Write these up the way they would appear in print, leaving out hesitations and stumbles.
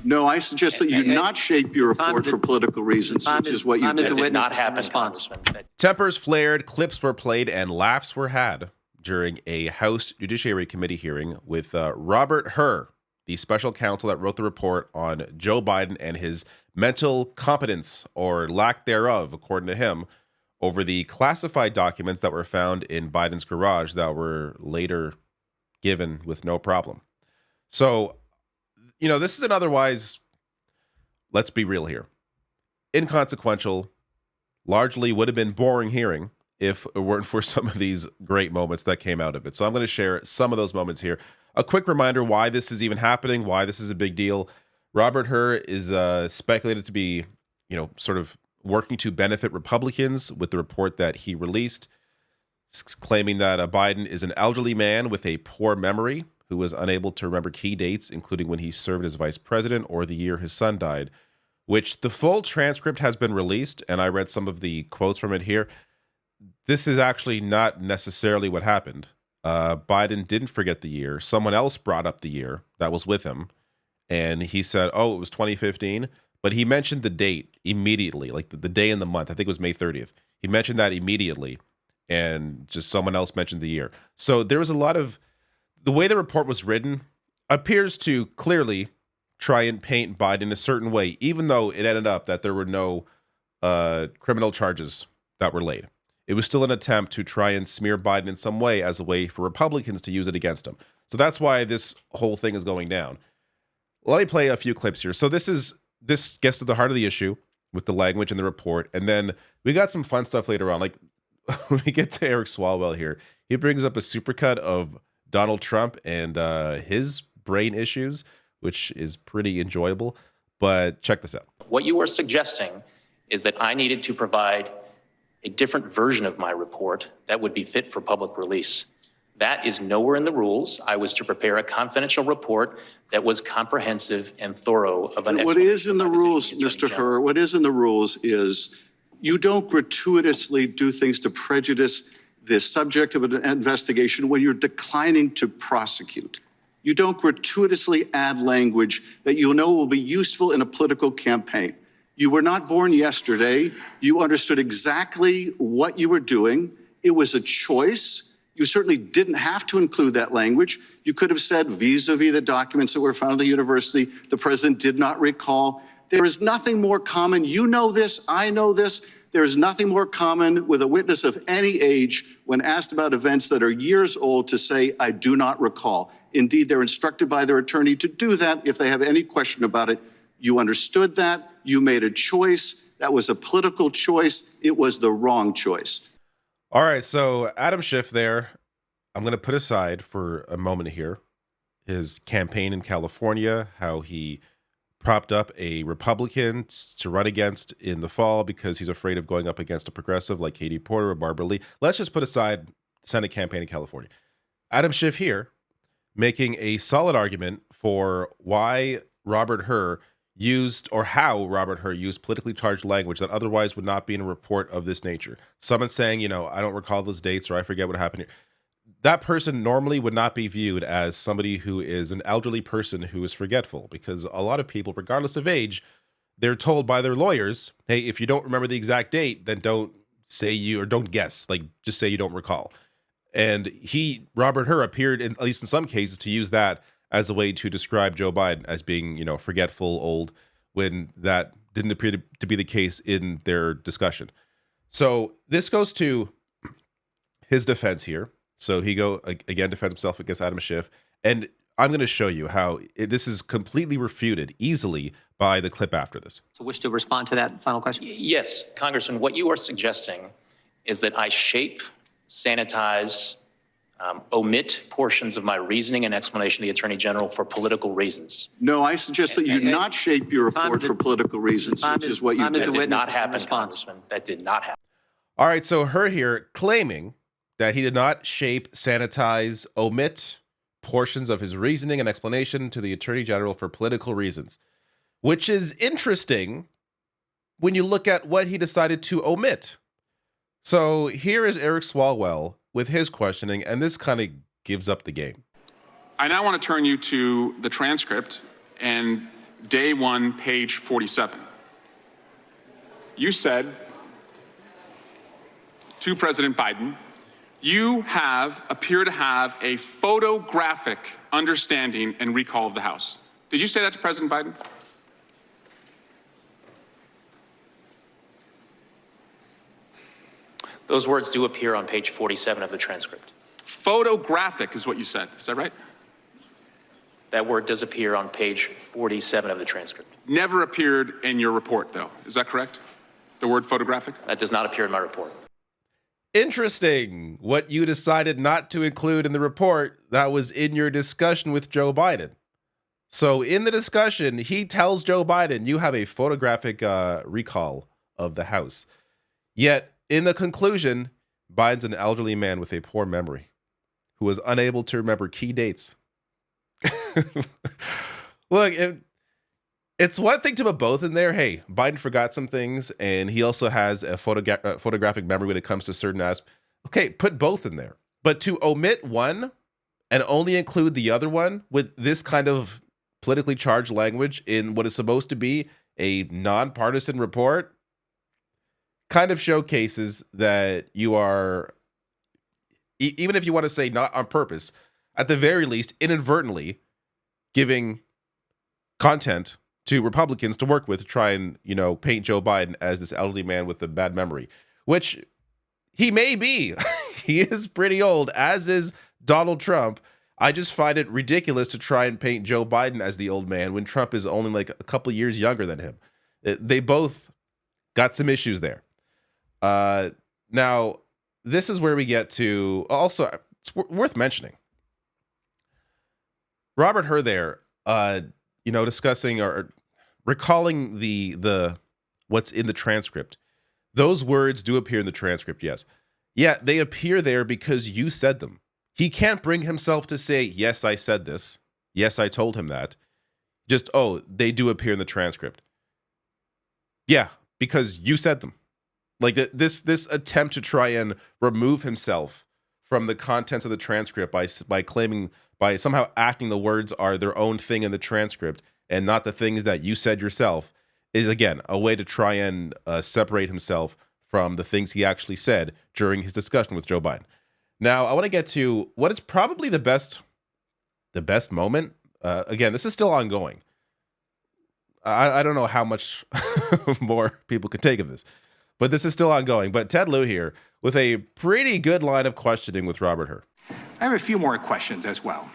No, I suggest that you not shape your report for political reasons, which is what you did. That did not happen, Congressman. Tempers flared, clips were played, and laughs were had during a House Judiciary Committee hearing with Robert Hur, the special counsel that wrote the report on Joe Biden and his mental competence, or lack thereof, according to him, over the classified documents that were found in Biden's garage that were later given with no problem. So, this is an otherwise, let's be real here, inconsequential, largely would have been boring hearing if it weren't for some of these great moments that came out of it. So I'm going to share some of those moments here. A quick reminder why this is even happening, why this is a big deal. Robert Hur is speculated to be, sort of working to benefit Republicans with the report that he released, claiming that Biden is an elderly man with a poor memory who was unable to remember key dates, including when he served as vice president or the year his son died, which the full transcript has been released, and I read some of the quotes from it here. This is actually not necessarily what happened. Biden didn't forget the year. Someone else brought up the year that was with him, and he said, it was 2015, but he mentioned the date immediately, like the day and the month. I think it was May 30th. He mentioned that immediately, and just someone else mentioned the year. So there was a lot of, the way the report was written appears to clearly try and paint Biden a certain way, even though it ended up that there were no criminal charges that were laid. It was still an attempt to try and smear Biden in some way as a way for Republicans to use it against him. So that's why this whole thing is going down. Let me play a few clips here. So this gets to the heart of the issue with the language in the report. And then we got some fun stuff later on. Like when we get to Eric Swalwell here, he brings up a supercut of Donald Trump and his brain issues, which is pretty enjoyable. But check this out. What you are suggesting is that I needed to provide a different version of my report that would be fit for public release. That is nowhere in the rules. I was to prepare a confidential report that was comprehensive and thorough of an What is in the rules, Mr. Hur, what is in the rules is you don't gratuitously do things to prejudice the subject of an investigation when you're declining to prosecute. You don't gratuitously add language that you know will be useful in a political campaign. You were not born yesterday. You understood exactly what you were doing. It was a choice. You certainly didn't have to include that language. You could have said vis-a-vis the documents that were found at the university, the president did not recall. There is nothing more common. You know this, I know this. There is nothing more common with a witness of any age when asked about events that are years old to say, I do not recall. Indeed, they're instructed by their attorney to do that if they have any question about it. You understood that. You made a choice. That was a political choice. It was the wrong choice. All right, so Adam Schiff there, I'm going to put aside for a moment here his campaign in California, how he propped up a Republican to run against in the fall because he's afraid of going up against a progressive like Katie Porter or Barbara Lee. Let's just put aside the Senate campaign in California. Adam Schiff here making a solid argument for why Robert Hur used, or how Robert Hur used politically charged language that otherwise would not be in a report of this nature. Someone saying, I don't recall those dates, or I forget what happened here. That person normally would not be viewed as somebody who is an elderly person who is forgetful, because a lot of people, regardless of age, they're told by their lawyers, hey, if you don't remember the exact date, then don't say you, or don't guess, like just say you don't recall. And Robert Hur appeared, at least in some cases, to use that as a way to describe Joe Biden as being, forgetful, old, when that didn't appear to be the case in their discussion. So this goes to his defense here. So he again defends himself against Adam Schiff. And I'm going to show you how this is completely refuted easily by the clip after this. So wish to respond to that final question? Yes, Congressman, what you are suggesting is that I shape, sanitize, omit portions of my reasoning and explanation to the Attorney General for political reasons. No, I suggest that you not shape your report for political reasons, which is what you did. That did not happen, Congressman. That did not happen. All right, so Hur here claiming that he did not shape, sanitize, omit portions of his reasoning and explanation to the Attorney General for political reasons, which is interesting when you look at what he decided to omit. So here is Eric Swalwell with his questioning, and this kind of gives up the game. I now want to turn you to the transcript and day 1, page 47. You said to President Biden, you appear to have a photographic understanding and recall of the House. Did you say that to President Biden? Those words do appear on page 47 of the transcript. Photographic is what you said. Is that right? That word does appear on page 47 of the transcript. Never appeared in your report, though. Is that correct? The word photographic? That does not appear in my report. Interesting. What you decided not to include in the report that was in your discussion with Joe Biden. So in the discussion, he tells Joe Biden, you have a photographic recall of the House. Yet in the conclusion, Biden's an elderly man with a poor memory who was unable to remember key dates. Look, it's one thing to put both in there. Hey, Biden forgot some things, and he also has a photographic memory when it comes to certain aspects. Okay, put both in there. But to omit one and only include the other one with this kind of politically charged language in what is supposed to be a nonpartisan report kind of showcases that you are, even if you want to say not on purpose, at the very least, inadvertently giving content to Republicans to work with to try and, paint Joe Biden as this elderly man with a bad memory, which he may be. He is pretty old, as is Donald Trump. I just find it ridiculous to try and paint Joe Biden as the old man when Trump is only like a couple years younger than him. They both got some issues there. Now, this is where we get to, also, it's worth mentioning. Robert Hur there, discussing or recalling the what's in the transcript. Those words do appear in the transcript, yes. Yeah, they appear there because you said them. He can't bring himself to say, yes, I said this. Yes, I told him that. Just, they do appear in the transcript. Yeah, because you said them. Like this attempt to try and remove himself from the contents of the transcript by somehow acting the words are their own thing in the transcript and not the things that you said yourself is, again, a way to try and separate himself from the things he actually said during his discussion with Joe Biden. Now, I want to get to what is probably the best moment. Again, this is still ongoing. I don't know how much more people could take of this, but this is still ongoing. But Ted Lieu here with a pretty good line of questioning with Robert Hur. I have a few more questions as well.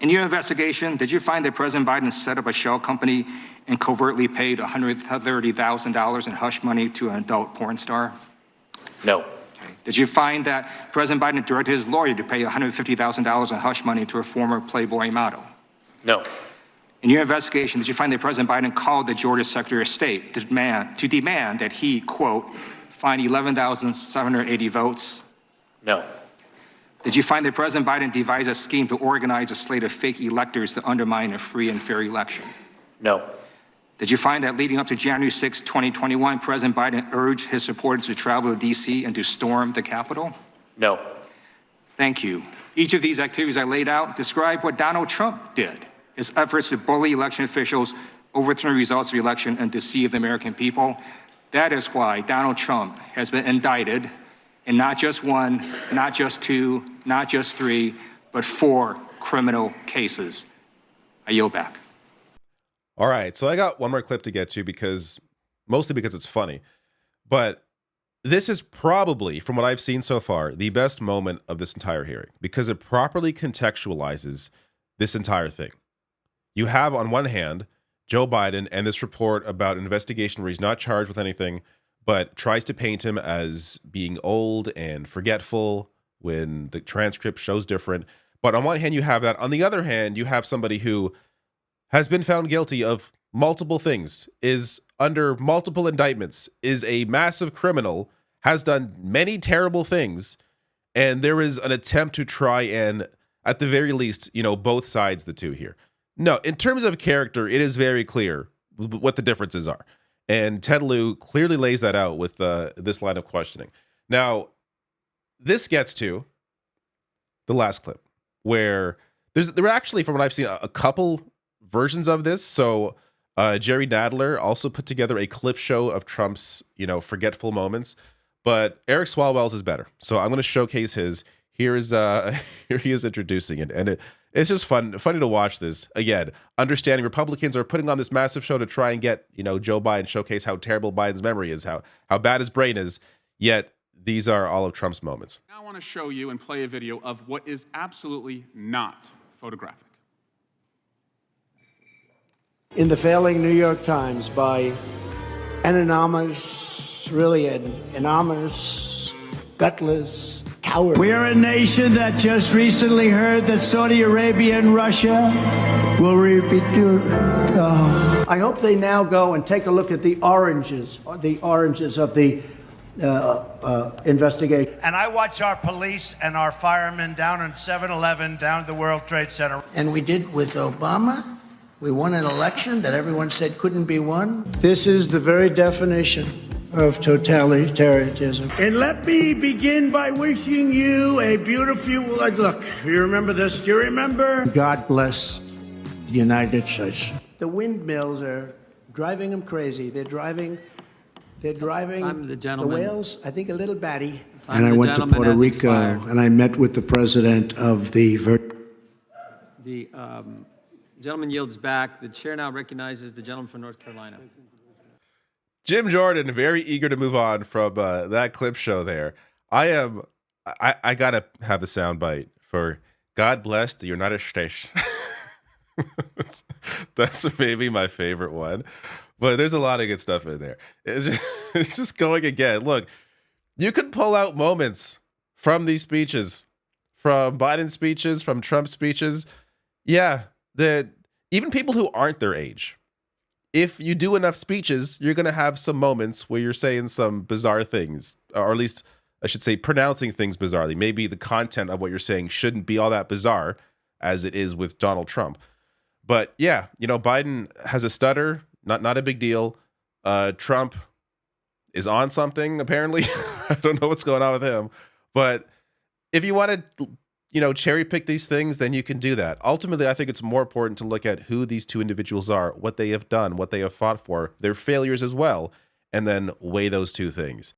In your investigation, did you find that President Biden set up a shell company and covertly paid $130,000 in hush money to an adult porn star? No. Okay. Did you find that President Biden directed his lawyer to pay $150,000 in hush money to a former Playboy model? No. In your investigation, did you find that President Biden called the Georgia Secretary of State to demand that he, quote, find 11,780 votes? No. Did you find that President Biden devised a scheme to organize a slate of fake electors to undermine a free and fair election? No. Did you find that leading up to January 6, 2021, President Biden urged his supporters to travel to D.C. and to storm the Capitol? No. Thank you. Each of these activities I laid out describe what Donald Trump did, his efforts to bully election officials, overturn the results of the election, and deceive the American people. That is why Donald Trump has been indicted in not just one, not just two, not just three, but 4 criminal cases. I yield back. All right, so I got one more clip to get to mostly because it's funny, but this is probably, from what I've seen so far, the best moment of this entire hearing because it properly contextualizes this entire thing. You have, on one hand, Joe Biden and this report about an investigation where he's not charged with anything, but tries to paint him as being old and forgetful when the transcript shows different. But on one hand, you have that. On the other hand, you have somebody who has been found guilty of multiple things, is under multiple indictments, is a massive criminal, has done many terrible things, and there is an attempt to try and, at the very least, both sides the two here. No, in terms of character, it is very clear what the differences are. And Ted Lieu clearly lays that out with this line of questioning. Now, this gets to the last clip where there were actually, from what I've seen, a couple versions of this. So Jerry Nadler also put together a clip show of Trump's, forgetful moments, but Eric Swalwell's is better. So I'm going to showcase his. Here he is introducing it, and it's just funny to watch this. Again, understanding Republicans are putting on this massive show to try and get, Joe Biden, showcase how terrible Biden's memory is, how bad his brain is, yet these are all of Trump's moments. Now I want to show you and play a video of what is absolutely not photographic. In the failing New York Times by an anonymous, gutless coward. We are a nation that just recently heard that Saudi Arabia and Russia will repeat. I hope they now go and take a look at the oranges of the investigation. And I watch our police and our firemen down on 7-Eleven, down at the World Trade Center. And we did with Obama. We won an election that everyone said couldn't be won. This is the very definition of totalitarianism. And let me begin by wishing you a beautiful, look, you remember this? Do you remember? God bless the United States. The windmills are driving them crazy. They're driving I'm the gentleman. the whales, I think, a little batty. Time And I the went to gentleman Puerto has Rico, expired. and I met with the president of the... The gentleman yields back. The chair now recognizes the gentleman from North Carolina. Jim Jordan, very eager to move on from that clip show there. I gotta have a soundbite for God bless the United States. That's maybe my favorite one. But there's a lot of good stuff in there. It's just going again. Look, you could pull out moments from these speeches, from Biden's speeches, from Trump's speeches. Yeah, that even people who aren't their age, if you do enough speeches, you're going to have some moments where you're saying some bizarre things, or at least I should say pronouncing things bizarrely. Maybe the content of what you're saying shouldn't be all that bizarre as it is with Donald Trump. But yeah, Biden has a stutter, not a big deal. Trump is on something, apparently. I don't know what's going on with him. But if you want to, cherry pick these things, then you can do that. Ultimately, I think it's more important to look at who these two individuals are, what they have done, what they have fought for, their failures as well, and then weigh those two things.